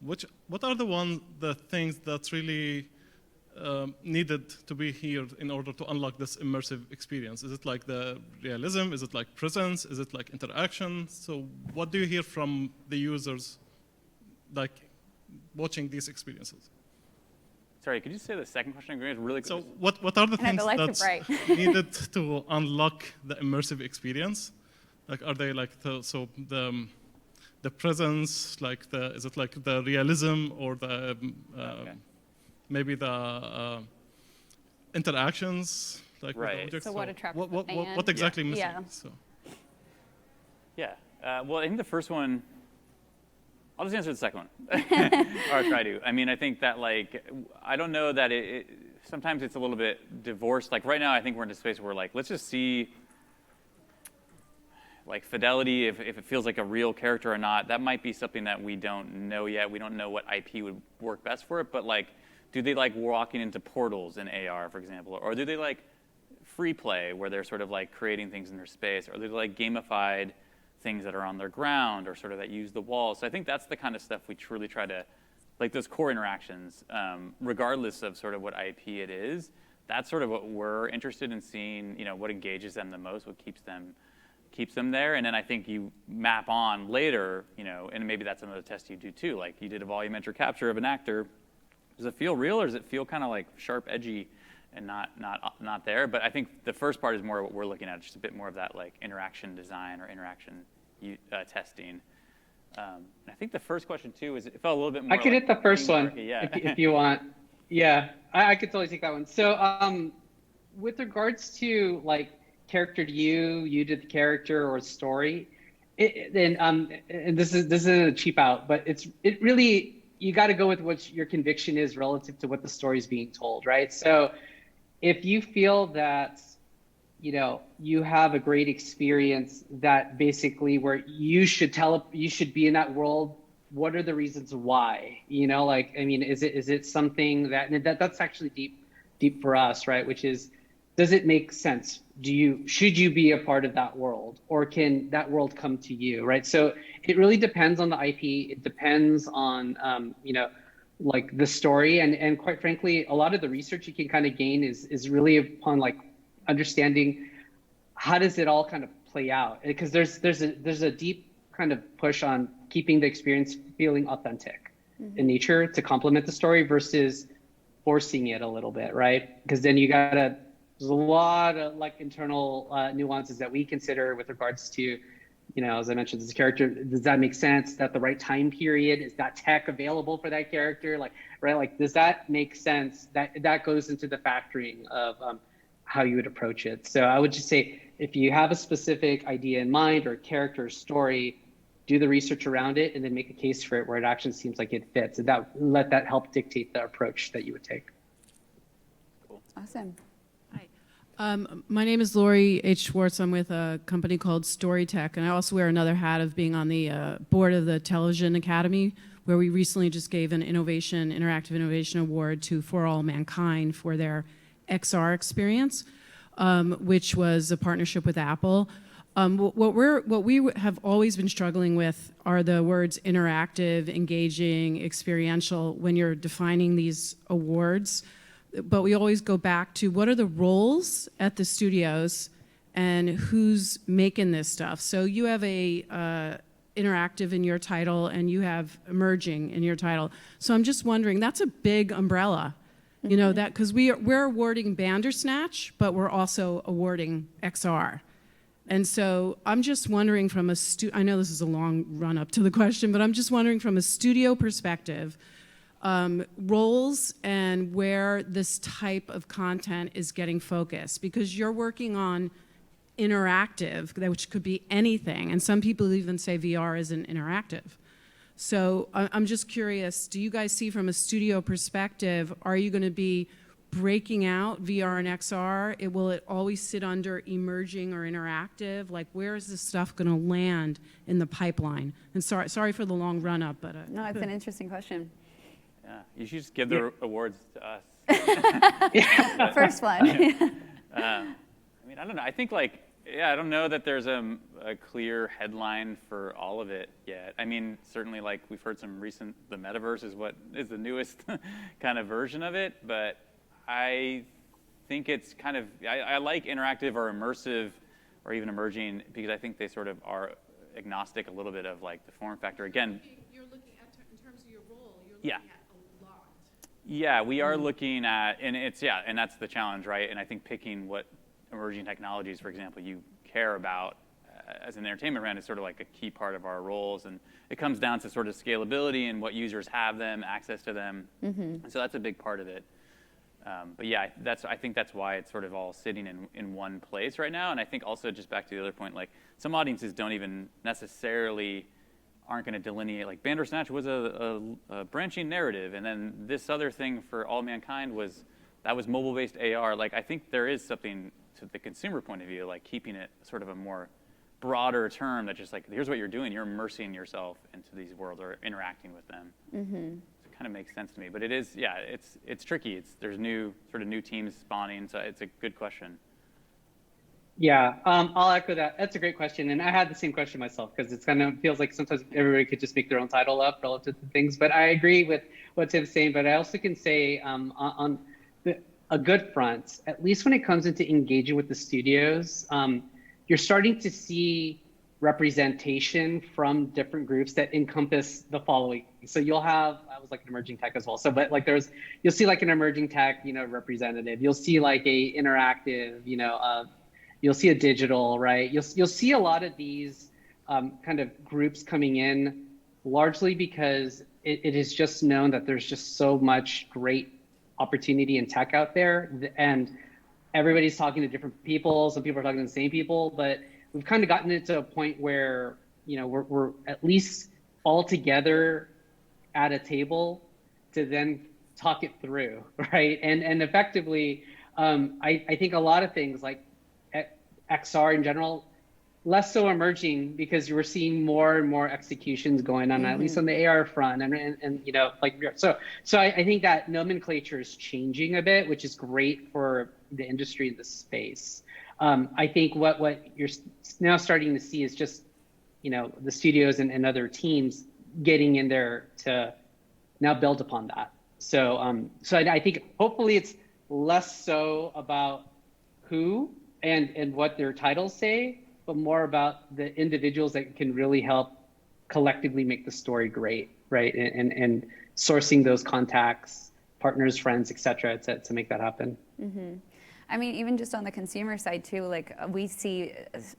what are the things that's really needed to be here in order to unlock this immersive experience? Is it like the realism? Is it like presence? Is it like interaction? So what do you hear from the users, like watching these experiences? Sorry, could you say the second question again? It's really So what are the things that's needed to unlock the immersive experience? Like, are they like the presence, like is it like the realism or the maybe the interactions, like with the objects? So what attracts what exactly missing? Yeah. So. Yeah. Well, I think the first one, I'll just answer the second one, or I'll try to. I mean, I think that I don't know that sometimes it's a little bit divorced. Like right now, I think we're in a space where let's just see fidelity, if it feels like a real character or not. That might be something that we don't know yet. We don't know what IP would work best for it, but do they like walking into portals in AR, for example? Or do they like free play where they're sort of creating things in their space? Or do they like gamified things that are on their ground or sort of that use the walls? So I think that's the kind of stuff we truly try to, those core interactions, regardless of sort of what IP it is, that's sort of what we're interested in seeing, what engages them the most, what keeps them there. And then I think you map on later, and maybe that's another test you do too. Like you did a volumetric capture of an actor. Does it feel real, or does it feel kind of sharp, edgy, and not there? But I think the first part is more what we're looking at, just a bit more of that interaction design or interaction testing. And I think the first question too is it felt a little bit more. I could hit the first one, yeah. if you want. Yeah, I could totally take that one. So with regards to character to you did the character or story, and this isn't a cheap out, but it really, you got to go with what your conviction is relative to what the story is being told, right? So if you feel that you have a great experience that basically where you should be in that world, what are the reasons why? I mean, is it something that's actually deep for us, right? Which is, does it make sense? Should you be a part of that world, or can that world come to you, right? So it really depends on the IP. It depends on the story, and quite frankly, a lot of the research you can kind of gain is really upon understanding how does it all kind of play out, because there's a deep kind of push on keeping the experience feeling authentic in nature to complement the story versus forcing it a little bit, right? Because then there's a lot of internal nuances that we consider with regards to, as I mentioned, this character, does that make sense? Is that the right time period? Is that tech available for that character? Right? Does that make sense? That goes into the factoring of how you would approach it. So I would just say, if you have a specific idea in mind or a character or story, do the research around it and then make a case for it where it actually seems like it fits. And let that help dictate the approach that you would take. Cool. Awesome. My name is Lori H. Schwartz. I'm with a company called Storytech, and I also wear another hat of being on the board of the Television Academy, where we recently just gave an interactive innovation award to For All Mankind for their XR experience, which was a partnership with Apple. What we have always been struggling with are the words interactive, engaging, experiential when you're defining these awards. but we always go back to what are the roles at the studios and who's making this stuff. So you have a interactive in your title and you have emerging in your title. So I'm just wondering, that's a big umbrella, you know, that because we're awarding Bandersnatch, but we're also awarding XR. And so I'm just wondering from I know this is a long run up to the question, but I'm just wondering from a studio perspective, roles and where this type of content is getting focused, because you're working on interactive, which could be anything, and some people even say VR isn't interactive. So I'm just curious, do you guys see from a studio perspective, are you going to be breaking out VR and XR? Will it always sit under emerging or interactive? Like, where is this stuff going to land in the pipeline? And sorry for the long run up, but No, it's an interesting question. Yeah, you should just give the awards to us. First one. I mean, I don't know. I think I don't know that there's a clear headline for all of it yet. I mean, certainly we've heard some recent, the metaverse is the newest kind of version of it, but I think it's kind of, I like interactive or immersive or even emerging because I think they sort of are agnostic a little bit of the form factor. Again, you're looking at, in terms of your role, you're yeah. looking at a lot. Yeah, we are looking at, and and that's the challenge, right? And I think picking what emerging technologies, for example, you care about as an entertainment brand is sort of a key part of our roles, and it comes down to sort of scalability and what users have them, access to them. And so that's a big part of it. But yeah, I think that's why it's sort of all sitting in one place right now. And I think also just back to the other point, some audiences don't even necessarily aren't going to delineate. Bandersnatch was a branching narrative, and then this other thing for All Mankind was mobile-based AR. I think there is something to the consumer point of view, keeping it sort of a more broader term that just here's what you're doing. You're immersing yourself into these worlds or interacting with them. So it kind of makes sense to me. But it is, yeah, it's tricky. There's new teams spawning, so it's a good question. Yeah, I'll echo that. That's a great question. And I had the same question myself because it kind of feels like sometimes everybody could just make their own title up relative to things. But I agree with what Tim's saying. But I also can say on a good front, at least when it comes into engaging with the studios, you're starting to see representation from different groups that encompass the following. So you'll have, I was an emerging tech as well. So, but you'll see an emerging tech, representative. You'll see a interactive, you'll see a digital, right? You'll see a lot of these kind of groups coming in, largely because it is just known that there's just so much great opportunity in tech out there, and everybody's talking to different people. Some people are talking to the same people, but we've kind of gotten it to a point where we're at least all together at a table to then talk it through, right? And effectively, I think a lot of things like XR in general, less so emerging because you were seeing more and more executions going on, at least on the AR front, and so I think that nomenclature is changing a bit, which is great for the industry in this space. I think what you're now starting to see is just the studios and other teams getting in there to now build upon that. So I think hopefully it's less so about who and what their titles say, but more about the individuals that can really help collectively make the story great, right? And sourcing those contacts, partners, friends, et cetera, to make that happen. I mean, even just on the consumer side too, we see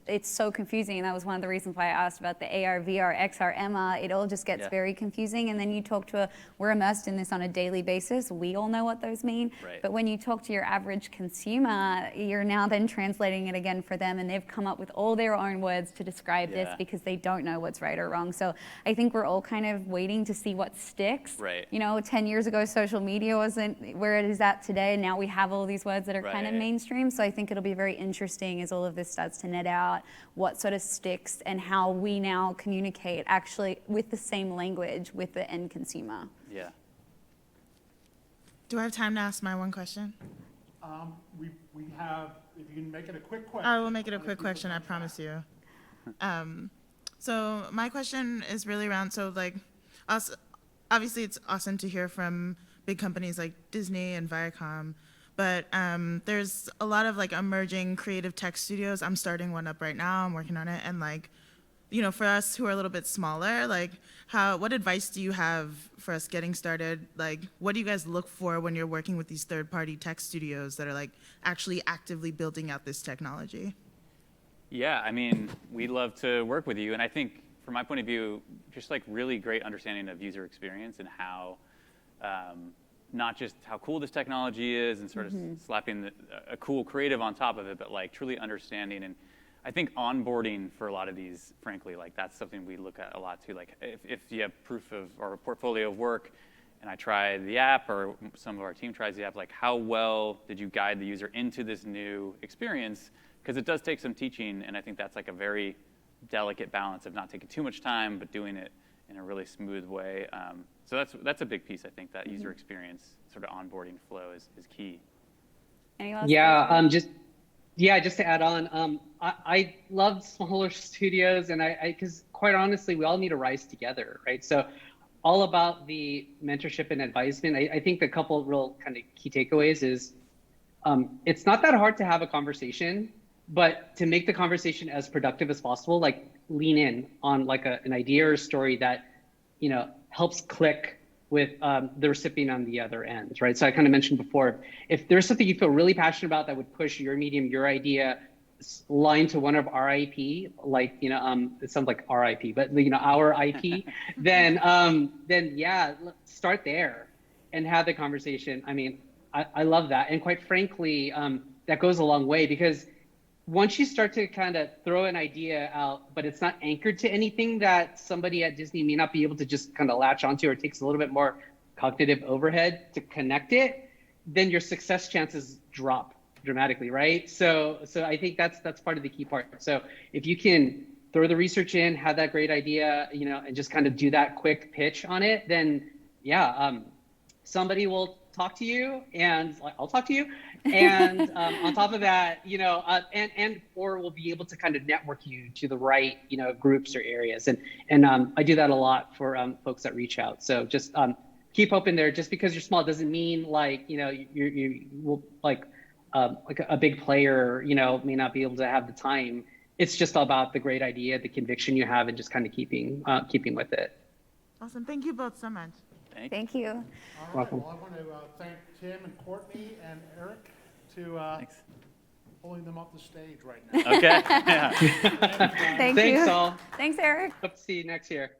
it's so confusing, and that was one of the reasons why I asked about the AR, VR, XR, Emma. It all just gets very confusing, and then you talk to we're immersed in this on a daily basis. We all know what those mean, but when you talk to your average consumer, you're now then translating it again for them, and they've come up with all their own words to describe this because they don't know what's right or wrong. So I think we're all kind of waiting to see what sticks. 10 years ago, social media wasn't where it is at today, and now we have all these words that are kind of mainstream. So I think it'll be very interesting as all of this starts to net out what sort of sticks and how we now communicate actually with the same language with the end consumer. Yeah. Do I have time to ask my one question? We have, if you can make it a quick question. I will make it a quick question, I promise you. So my question is really around, obviously it's awesome to hear from big companies like Disney and Viacom. But there's a lot of like emerging creative tech studios. I'm starting one up right now. I'm working on it. And like, for us who are a little bit smaller, like what advice do you have for us getting started? Like, what do you guys look for when you're working with these third-party tech studios that are like actually actively building out this technology? Yeah, I mean, we'd love to work with you. And I think from my point of view, just like really great understanding of user experience and how, not just how cool this technology is and sort of slapping a cool creative on top of it, but like truly understanding. And I think onboarding for a lot of these, frankly, like that's something we look at a lot too. Like if you have proof of or a portfolio of work and I try the app or some of our team tries the app, like how well did you guide the user into this new experience? Because it does take some teaching, and I think that's like a very delicate balance of not taking too much time, but doing it in a really smooth way. So that's a big piece, I think, that user experience sort of onboarding flow is key. Anyone else? Yeah, just to add on, I love smaller studios, and because quite honestly, we all need to rise together, right? So all about the mentorship and advisement. I think the couple real kind of key takeaways is it's not that hard to have a conversation, but to make the conversation as productive as possible, like lean in on like an idea or a story that, helps click with the recipient on the other end, right? So I kind of mentioned before, if there's something you feel really passionate about that would push your medium, your idea, line to one of our IP, like, it sounds like RIP, but our IP, then yeah, start there and have the conversation. I mean, I love that. And quite frankly, that goes a long way, because once you start to kind of throw an idea out, but it's not anchored to anything that somebody at Disney may not be able to just kind of latch onto, or it takes a little bit more cognitive overhead to connect it, then your success chances drop dramatically, right? So I think that's part of the key part. So if you can throw the research in, have that great idea, and just kind of do that quick pitch on it, then yeah, somebody will talk to you, and I'll talk to you, and on top of that, or we'll be able to kind of network you to the right, groups or areas, and I do that a lot for folks that reach out. So just keep open there. Just because you're small doesn't mean like you will like a big player may not be able to have the time. It's just about the great idea, the conviction you have, and just kind of keeping with it. Awesome. Thank you both so much. Thank you. All right, Welcome. well, I want to thank Tim and Courtney and Eric to Thanks. pulling them off the stage right now. Okay. Yeah. Thank Thanks you. all. Thanks, Eric. Hope to see you next year.